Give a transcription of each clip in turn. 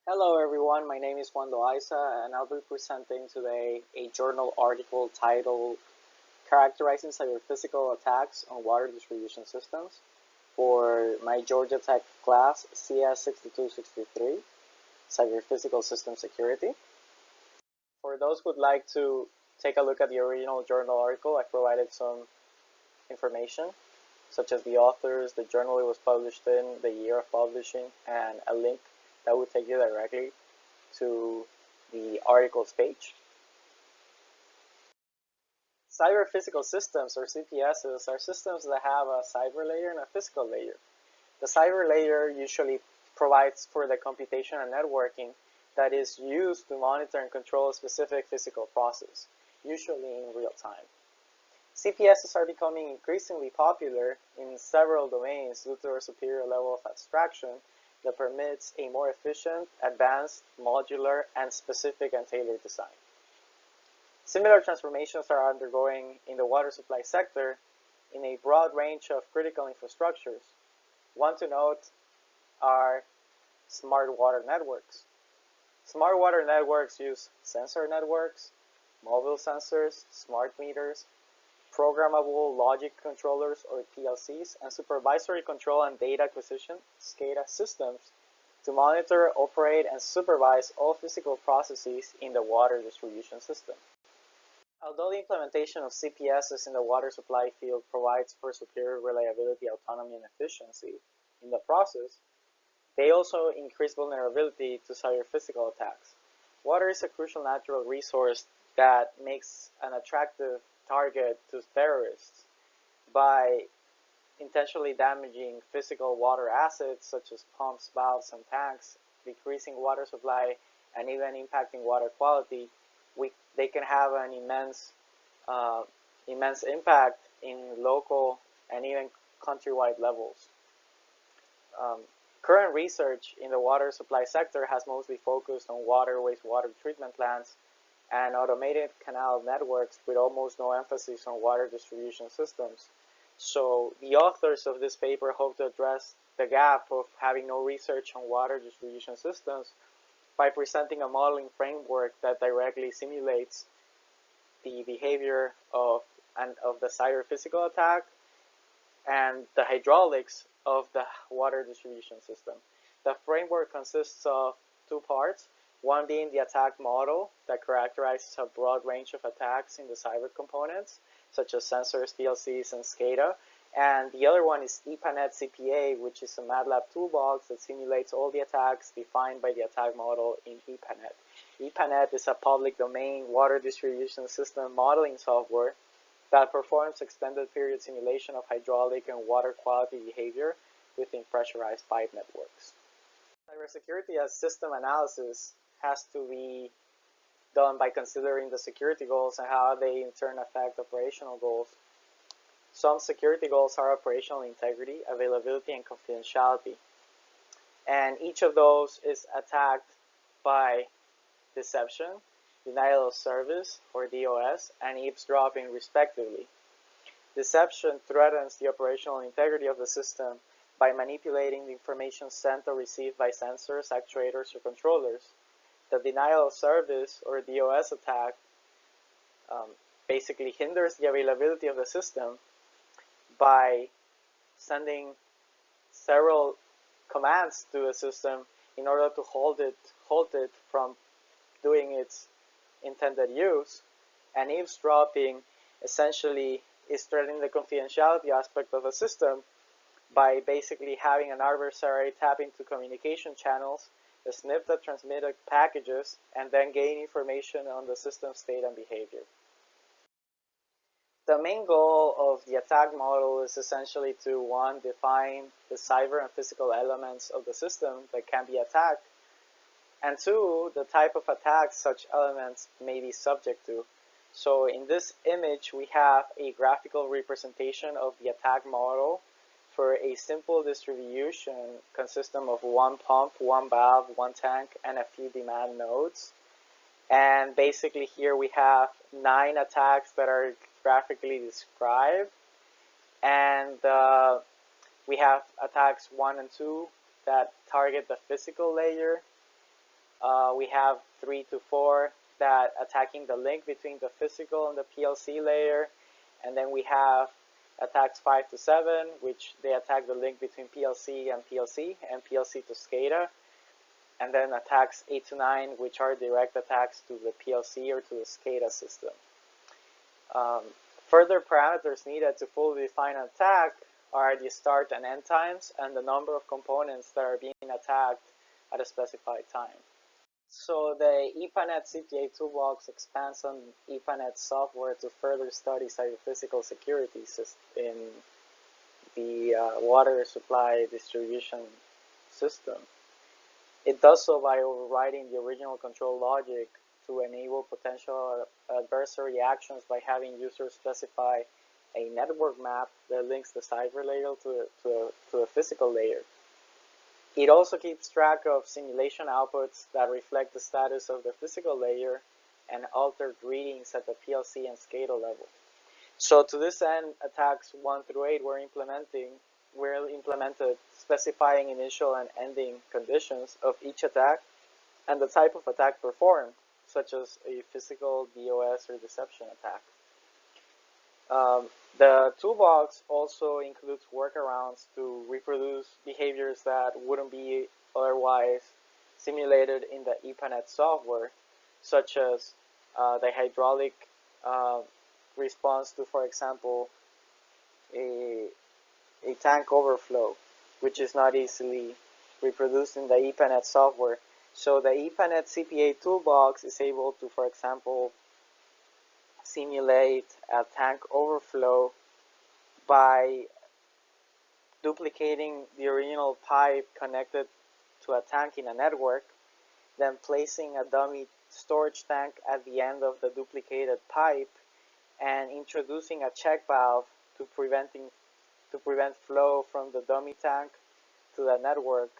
Hello everyone, my name is jloayza3 and I'll be presenting today a journal article titled Characterizing Cyber-Physical Attacks on Water Distribution Systems for my Georgia Tech class CS6263, Cyber-Physical System Security. For those who would like to take a look at the original journal article, I provided some information such as the authors, the journal it was published in, the year of publishing, and a link that will take you directly to the articles page. Cyber physical systems, or CPSs, are systems that have a cyber layer and a physical layer. The cyber layer usually provides for the computation and networking that is used to monitor and control a specific physical process, usually in real time. CPSs are becoming increasingly popular in several domains due to their superior level of abstraction that permits a more efficient, advanced, modular, and specific and tailored design. Similar transformations are undergoing in the water supply sector in a broad range of critical infrastructures. One to note are smart water networks. Smart water networks use sensor networks, mobile sensors, smart meters, programmable logic controllers or PLCs, and supervisory control and data acquisition SCADA systems to monitor, operate, and supervise all physical processes in the water distribution system. Although the implementation of CPSs in the water supply field provides for superior reliability, autonomy, and efficiency in the process, they also increase vulnerability to cyber-physical attacks. Water is a crucial natural resource that makes an attractive target to terrorists by intentionally damaging physical water assets such as pumps, valves, and tanks, decreasing water supply, and even impacting water quality. They can have an immense impact in local and even countrywide levels. Current research in the water supply sector has mostly focused on water, wastewater treatment plants, and automated canal networks with almost no emphasis on water distribution systems. So the authors of this paper hope to address the gap of having no research on water distribution systems by presenting a modeling framework that directly simulates the behavior of the cyber physical attack and the hydraulics of the water distribution system. The framework consists of two parts, one being the attack model that characterizes a broad range of attacks in the cyber components, such as sensors, PLCs, and SCADA. And the other one is EPANET CPA, which is a MATLAB toolbox that simulates all the attacks defined by the attack model in EPANET. EPANET is a public domain water distribution system modeling software that performs extended period simulation of hydraulic and water quality behavior within pressurized pipe networks. Cybersecurity as system analysis has to be done by considering the security goals and how they in turn affect operational goals. Some security goals are operational integrity, availability, and confidentiality. And each of those is attacked by deception, denial of service, or DOS, and eavesdropping respectively. Deception threatens the operational integrity of the system by manipulating the information sent or received by sensors, actuators, or controllers. The denial of service, or DOS attack, basically hinders the availability of the system by sending several commands to the system in order to halt it from doing its intended use. And eavesdropping essentially is threatening the confidentiality aspect of a system by basically having an adversary tap into communication channels, sniff the transmitted packages, and then gain information on the system state and behavior. The main goal of the attack model is essentially to, one, define the cyber and physical elements of the system that can be attacked, and two, the type of attacks such elements may be subject to. So in this image, we have a graphical representation of the attack model for a simple distribution consisting of one pump, one valve, one tank, and a few demand nodes. And basically here we have 9 attacks that are graphically described. And we have attacks 1 and 2 that target the physical layer. We have 3 to 4 that attacking the link between the physical and the PLC layer, and then we have attacks 5 to 7, which they attack the link between PLC and PLC to SCADA, and then attacks 8 to 9, which are direct attacks to the PLC or to the SCADA system. Further parameters needed to fully define an attack are the start and end times and the number of components that are being attacked at a specified time. So the EPANET CPA toolbox expands on EPANET software to further study cyber-physical security in the water supply distribution system. It does so by overriding the original control logic to enable potential adversary actions by having users specify a network map that links the cyber layer to a physical layer. It also keeps track of simulation outputs that reflect the status of the physical layer and altered readings at the PLC and SCADA level. So to this end, attacks 1 through 8 were implemented specifying initial and ending conditions of each attack and the type of attack performed, such as a physical, DOS, or deception attack. The toolbox also includes workarounds to reproduce behaviors that wouldn't be otherwise simulated in the EPANET software, such as the hydraulic response to, for example, a tank overflow, which is not easily reproduced in the EPANET software. So the EPANET CPA toolbox is able to, for example, simulate a tank overflow by duplicating the original pipe connected to a tank in a network, then placing a dummy storage tank at the end of the duplicated pipe, and introducing a check valve to prevent flow from the dummy tank to the network,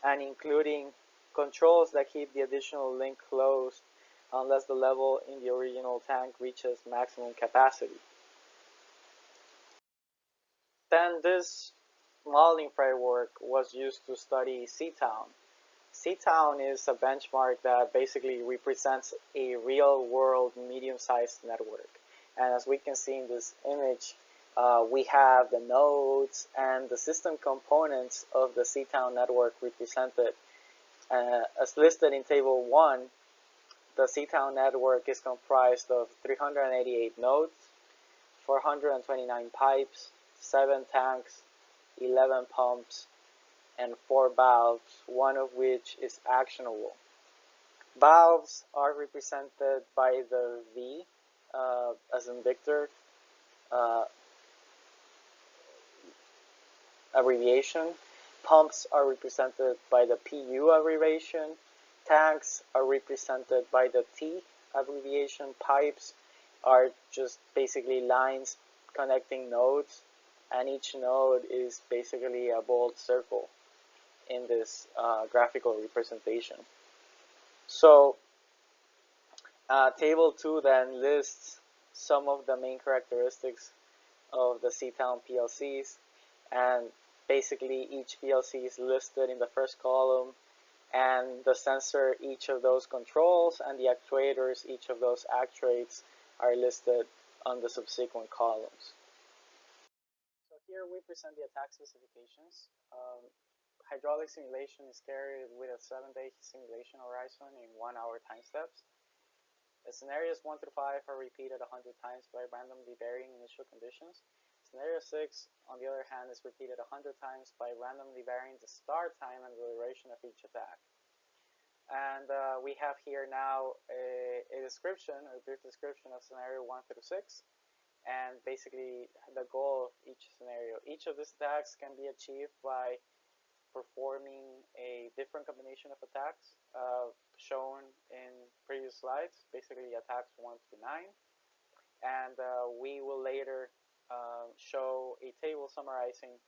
and including controls that keep the additional link closed unless the level in the original tank reaches maximum capacity. Then this modeling framework was used to study C-Town. C-Town is a benchmark that basically represents a real-world medium-sized network. And as we can see in this image, we have the nodes and the system components of the C-Town network represented. As listed in Table 1, the C-Town network is comprised of 388 nodes, 429 pipes, 7 tanks, 11 pumps, and 4 valves, one of which is actionable. Valves are represented by the V, as in Victor, abbreviation. Pumps are represented by the PU abbreviation. Tanks are represented by the T abbreviation. Pipes are just basically lines connecting nodes, and each node is basically a bold circle in this graphical representation. So Table 2 then lists some of the main characteristics of the C-Town PLCs, and basically each PLC is listed in the first column, and the sensor each of those controls and the actuators each of those actuates are listed on the subsequent columns. So here we present the attack specifications. Hydraulic simulation is carried with a 7-day simulation horizon in 1-hour time steps. The scenarios 1 through 5 are repeated 100 times by randomly varying initial conditions. Scenario 6, on the other hand, is repeated 100 times by randomly varying the start time and the duration of each attack. And we have here now a brief description of scenario 1 through 6, and basically the goal of each scenario. Each of these attacks can be achieved by performing a different combination of attacks shown in previous slides, basically attacks 1 through 9. And we will later show a table summarizing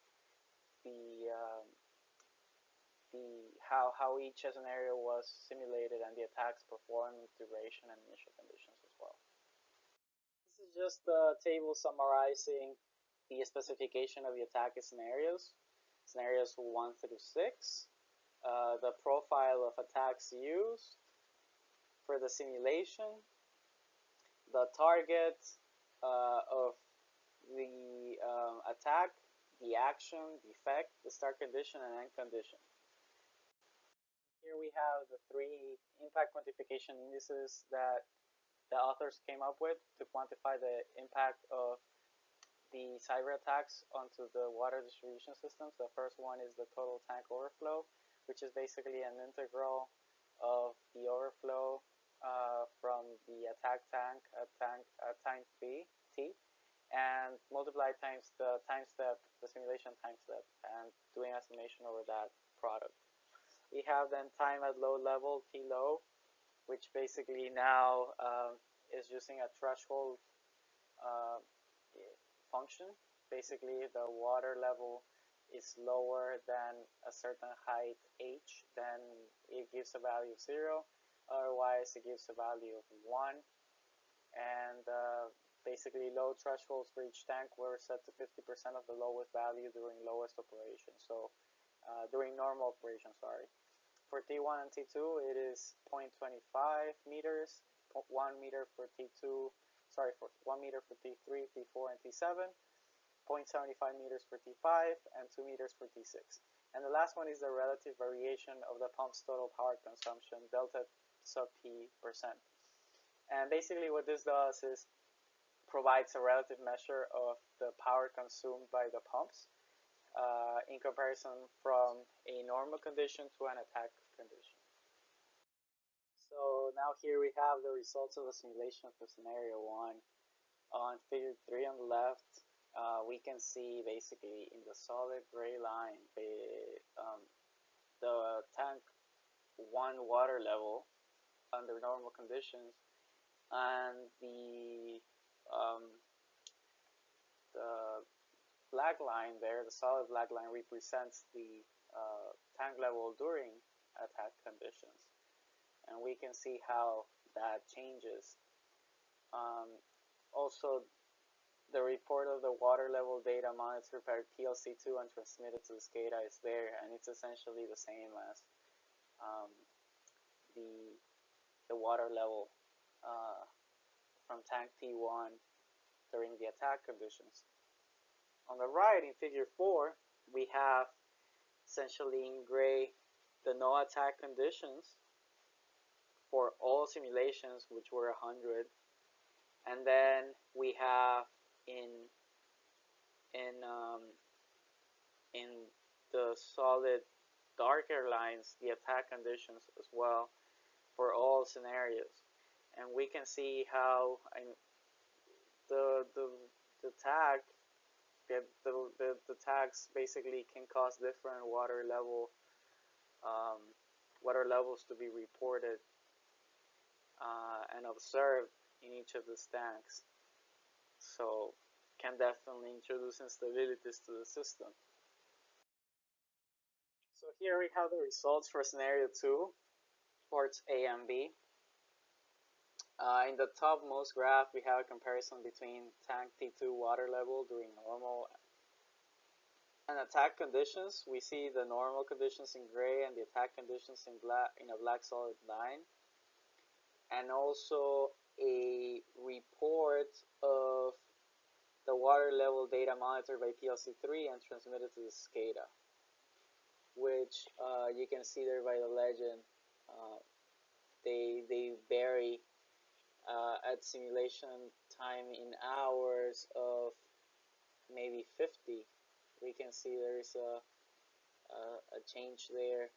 how each scenario was simulated and the attacks performed, duration, and initial conditions as well. This is just a table summarizing the specification of the attack scenarios, scenarios 1 through 6. the profile of attacks used for the simulation, the target of the attack, the action, the effect, the start condition, and end condition. Here we have the three impact quantification indices that the authors came up with to quantify the impact of the cyber attacks onto the water distribution systems. The first one is the total tank overflow, which is basically an integral of the overflow from the attack tank at time t, and multiplied times the time step, the simulation time step, and doing estimation over that product. We have then time at low level, T low, which basically now is using a threshold function. Basically, the water level is lower than a certain height h, then it gives a value of 0. Otherwise, it gives a value of 1. And basically, low thresholds for each tank were set to 50% of the lowest value during lowest operation. So during normal operation, sorry. For T1 and T2, it is 0.25 meters, 1 meter for T2, sorry, for 1 meter for T3, T4, and T7, 0.75 meters for T5, and 2 meters for T6. And the last one is the relative variation of the pump's total power consumption, delta sub P percent. And basically what this does is provides a relative measure of the power consumed by the pumps in comparison from a normal condition to an attack condition. So now here we have the results of the simulation for scenario 1. On figure 3 on the left, we can see basically in the solid gray line the tank 1 water level under normal conditions, and the black line there, the solid black line, represents the tank level during attack conditions. And we can see how that changes. Also, the report of the water level data monitored by PLC2 and transmitted to the SCADA is there, and it's essentially the same as the water level from tank T1 during the attack conditions. On the right, in figure 4, we have essentially in gray the no attack conditions for all simulations, which were 100, and then we have in the solid darker lines the attack conditions as well for all scenarios. And we can see how the tag the tags basically can cause different water levels to be reported and observed in each of the tanks. So can definitely introduce instabilities to the system. So here we have the results for scenario 2, ports A and B. In the topmost graph, we have a comparison between tank T2 water level during normal and attack conditions. We see the normal conditions in gray and the attack conditions in a black solid line. And also a report of the water level data monitored by PLC3 and transmitted to the SCADA, which you can see there by the legend. They vary at simulation time in hours of maybe 50. We can see there's a change there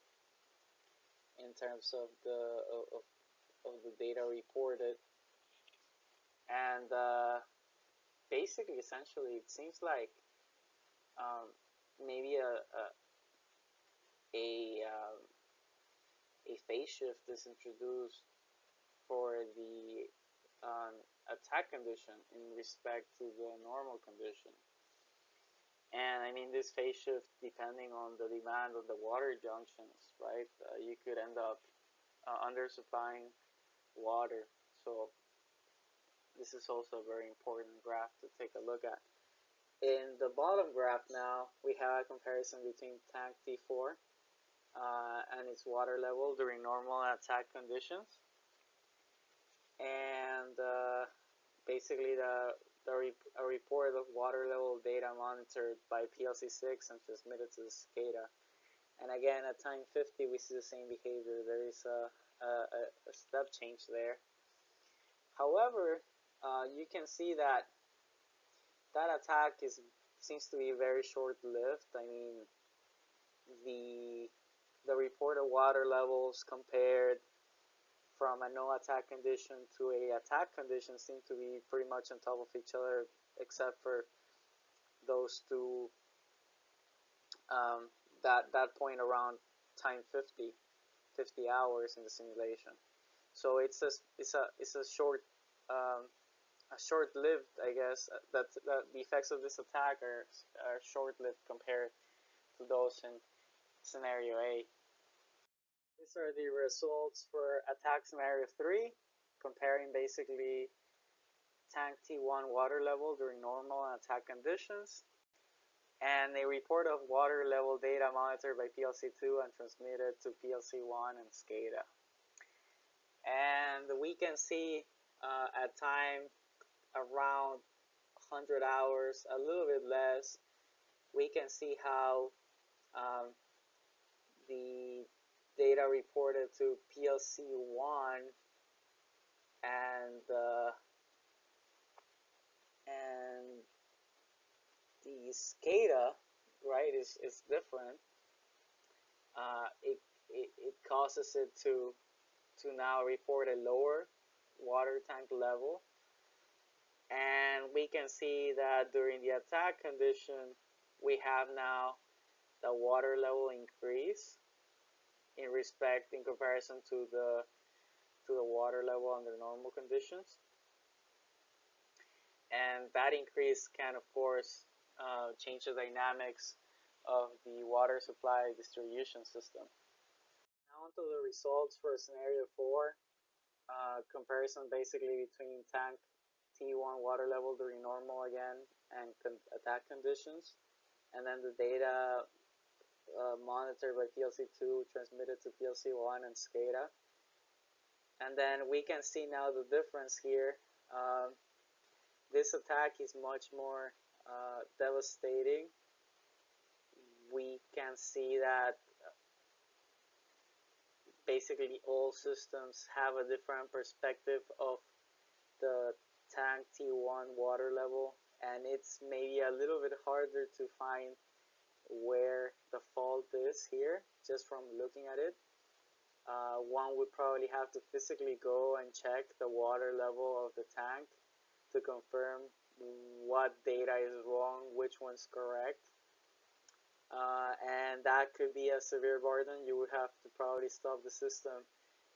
in terms of the data reported, and basically, essentially, it seems like maybe a phase shift is introduced for the attack condition in respect to the normal condition. And I mean, this phase shift, depending on the demand of the water junctions, right? You could end up undersupplying water. So this is also a very important graph to take a look at. In the bottom graph now, we have a comparison between tank T4 and its water level during normal attack conditions. And basically a report of water level data monitored by PLC6 and transmitted to the SCADA. And again, at time 50, we see the same behavior. There is a step change there. However, you can see that that attack seems to be very short-lived. I mean, the reported water levels compared from a no attack condition to a attack condition seem to be pretty much on top of each other, except for those two that point around time 50 hours in the simulation. So it's a short-lived, I guess. That the effects of this attack are short-lived compared to those in scenario A. These are the results for attack scenario 3, comparing basically tank T1 water level during normal and attack conditions, and a report of water level data monitored by PLC2 and transmitted to PLC1 and SCADA. And we can see at time around 100 hours, a little bit less, we can see how the data reported to PLC1 and the SCADA, right, is different. It causes it to now report a lower water tank level, and we can see that during the attack condition we have now the water level increase in comparison to the water level under normal conditions, and that increase can of course change the dynamics of the water supply distribution system. Now onto the results for scenario 4, comparison basically between tank T1 water level during normal again and attack conditions, and then the data monitored by PLC2 transmitted to PLC1 and SCADA. And then we can see now the difference here. This attack is much more devastating. We can see that basically all systems have a different perspective of the tank T1 water level, and it's maybe a little bit harder to find where the fault is here just from looking at it. One would probably have to physically go and check the water level of the tank to confirm what data is wrong, which one's correct. And that could be a severe burden. You would have to probably stop the system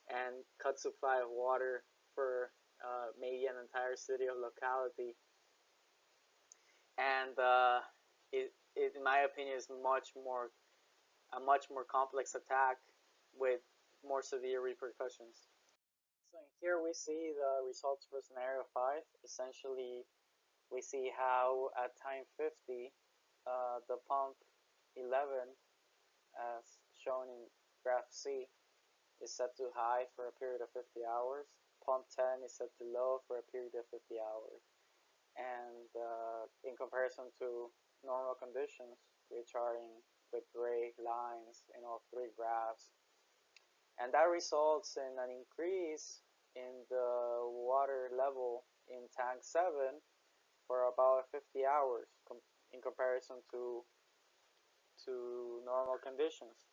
and cut supply of water for maybe an entire city or locality. And it in my opinion is a much more complex attack with more severe repercussions. So here we see the results for scenario 5. Essentially, we see how at time 50, the pump 11, as shown in graph C, is set to high for a period of 50 hours. Pump 10 is set to low for a period of 50 hours. And in comparison to normal conditions, which are in the gray lines in all three graphs, and that results in an increase in the water level in tank 7 for about 50 hours in comparison to normal conditions.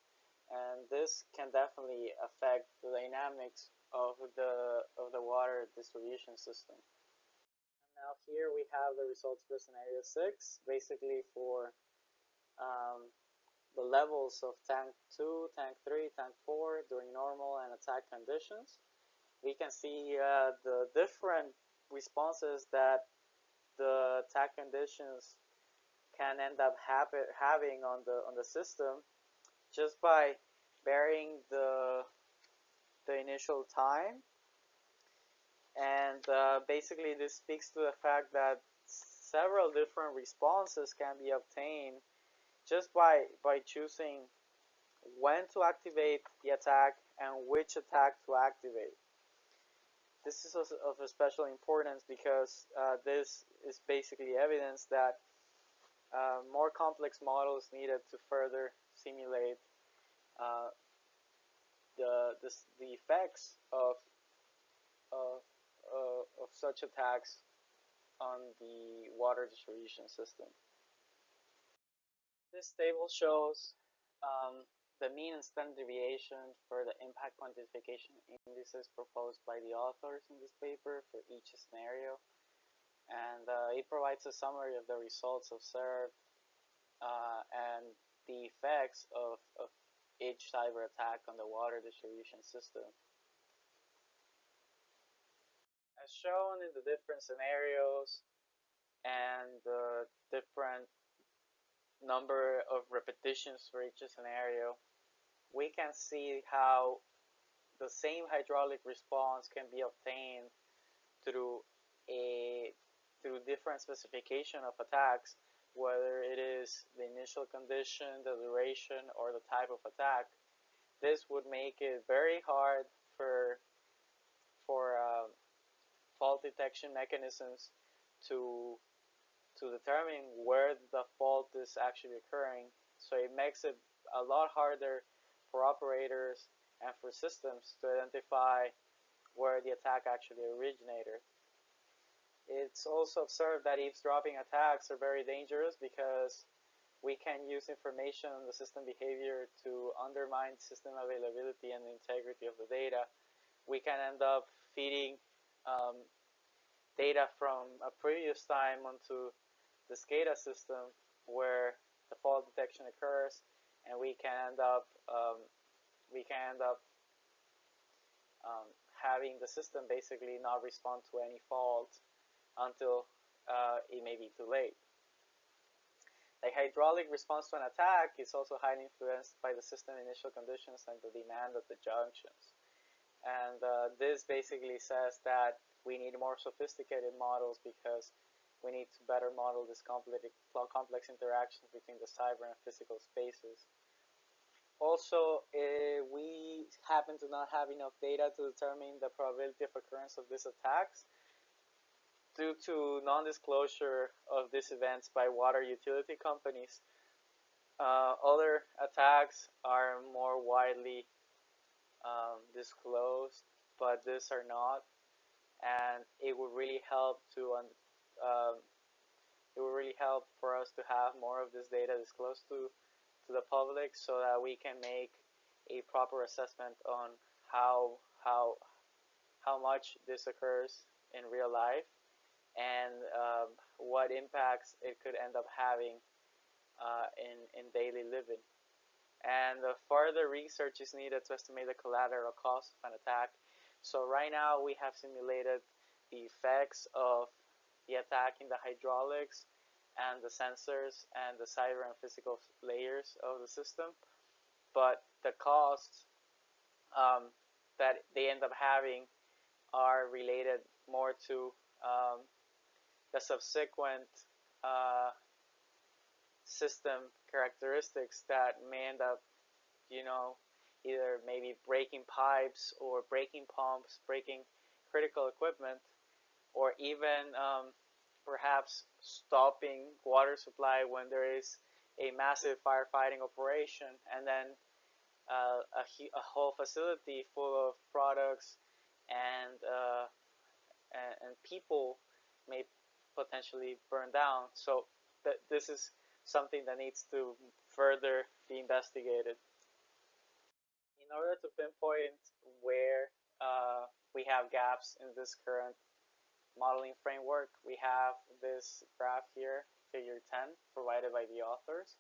And this can definitely affect the dynamics of the water distribution system. And now here we have the results for scenario 6, basically for the levels of tank 2, tank 3, tank 4 during normal and attack conditions. We can see the different responses that the attack conditions can end up having on the system just by varying the initial time. And basically this speaks to the fact that several different responses can be obtained just by choosing when to activate the attack and which attack to activate. This is also of a special importance because this is basically evidence that more complex models needed to further simulate uh, the effects of, of such attacks on the water distribution system. This table shows the mean and standard deviation for the impact quantification indices proposed by the authors in this paper for each scenario, and it provides a summary of the results observed and the effects of each cyber attack on the water distribution system. As shown in the different scenarios and the different number of repetitions for each scenario, we can see how the same hydraulic response can be obtained through different specification of attacks, whether it is the initial condition, the duration, or the type of attack. This would make it very hard for fault detection mechanisms to determine where the fault is actually occurring. So it makes it a lot harder for operators and for systems to identify where the attack actually originated. It's also observed that eavesdropping attacks are very dangerous because we can use information on the system behavior to undermine system availability and the integrity of the data. We can end up feeding data from a previous time onto the SCADA system where the fault detection occurs, and we can end up having the system basically not respond to any fault until it may be too late. The hydraulic response to an attack is also highly influenced by the system initial conditions and the demand at the junctions. And this basically says that we need more sophisticated models because we need to better model this complex interactions between the cyber and physical spaces. Also, we happen to not have enough data to determine the probability of occurrence of these attacks due to non-disclosure of these events by water utility companies. Other attacks are more widely disclosed, but these are not, and it would really help for us to have more of this data disclosed to the public, so that we can make a proper assessment on how much this occurs in real life and what impacts it could end up having in daily living. And further research is needed to estimate the collateral cost of an attack. So right now we have simulated the effects of the attack in the hydraulics and the sensors and the cyber and physical layers of the system, but the costs that they end up having are related more to the subsequent system characteristics that may end up, either maybe breaking pipes or breaking pumps, breaking critical equipment, or even perhaps stopping water supply when there is a massive firefighting operation, and then a whole facility full of products and people may potentially burn down. So this is something that needs to further be investigated. In order to pinpoint where we have gaps in this current modeling framework, we have this graph here, figure 10, provided by the authors,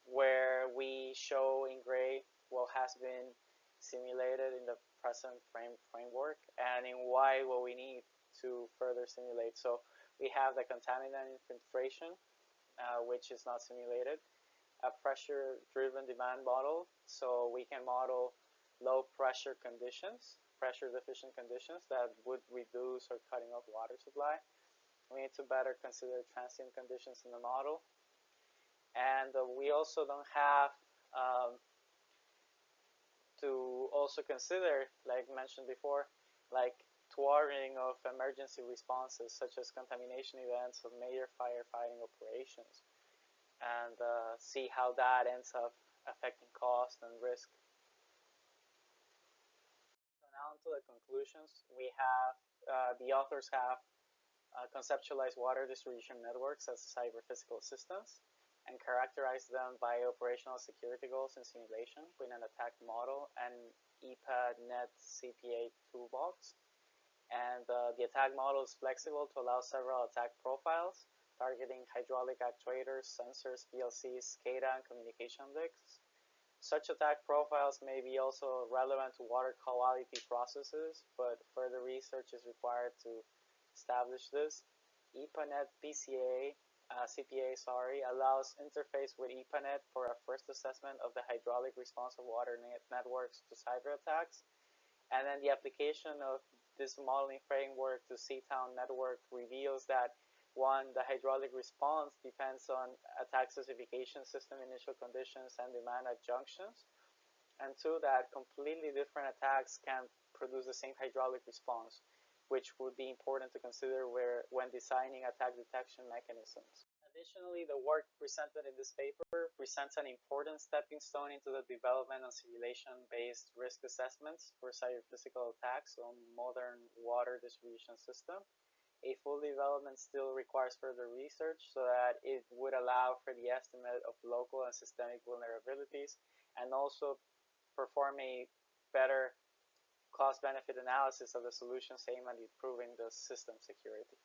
where we show in gray what has been simulated in the present framework, and in white what we need to further simulate. So we have the contaminant infiltration, which is not simulated, a pressure-driven demand model, so we can model low pressure conditions, pressure deficient conditions that would reduce or cutting off water supply. We need to better consider transient conditions in the model. And we also don't have to also consider, like mentioned before, like thwarting of emergency responses such as contamination events of major firefighting operations, and see how that ends up affecting cost and risk. So now to the conclusions. We have, the authors have conceptualized water distribution networks as cyber-physical systems and characterized them by operational security goals in simulation with an attack model and EPA-NET CPA toolbox. And the attack model is flexible to allow several attack profiles, targeting hydraulic actuators, sensors, PLCs, SCADA, and communication links. Such attack profiles may be also relevant to water quality processes, but further research is required to establish this. EPA-NET CPA allows interface with EPA-NET for a first assessment of the hydraulic response of water networks to cyber attacks. And then the application of this modeling framework to C-Town network reveals that, one, the hydraulic response depends on attack specification, system initial conditions, and demand at junctions. And two, that completely different attacks can produce the same hydraulic response, which would be important to consider when designing attack detection mechanisms. Additionally, the work presented in this paper presents an important stepping stone into the development of simulation-based risk assessments for cyber-physical attacks on modern water distribution system. A full development still requires further research so that it would allow for the estimate of local and systemic vulnerabilities and also perform a better cost-benefit analysis of the solutions aimed at improving the system security.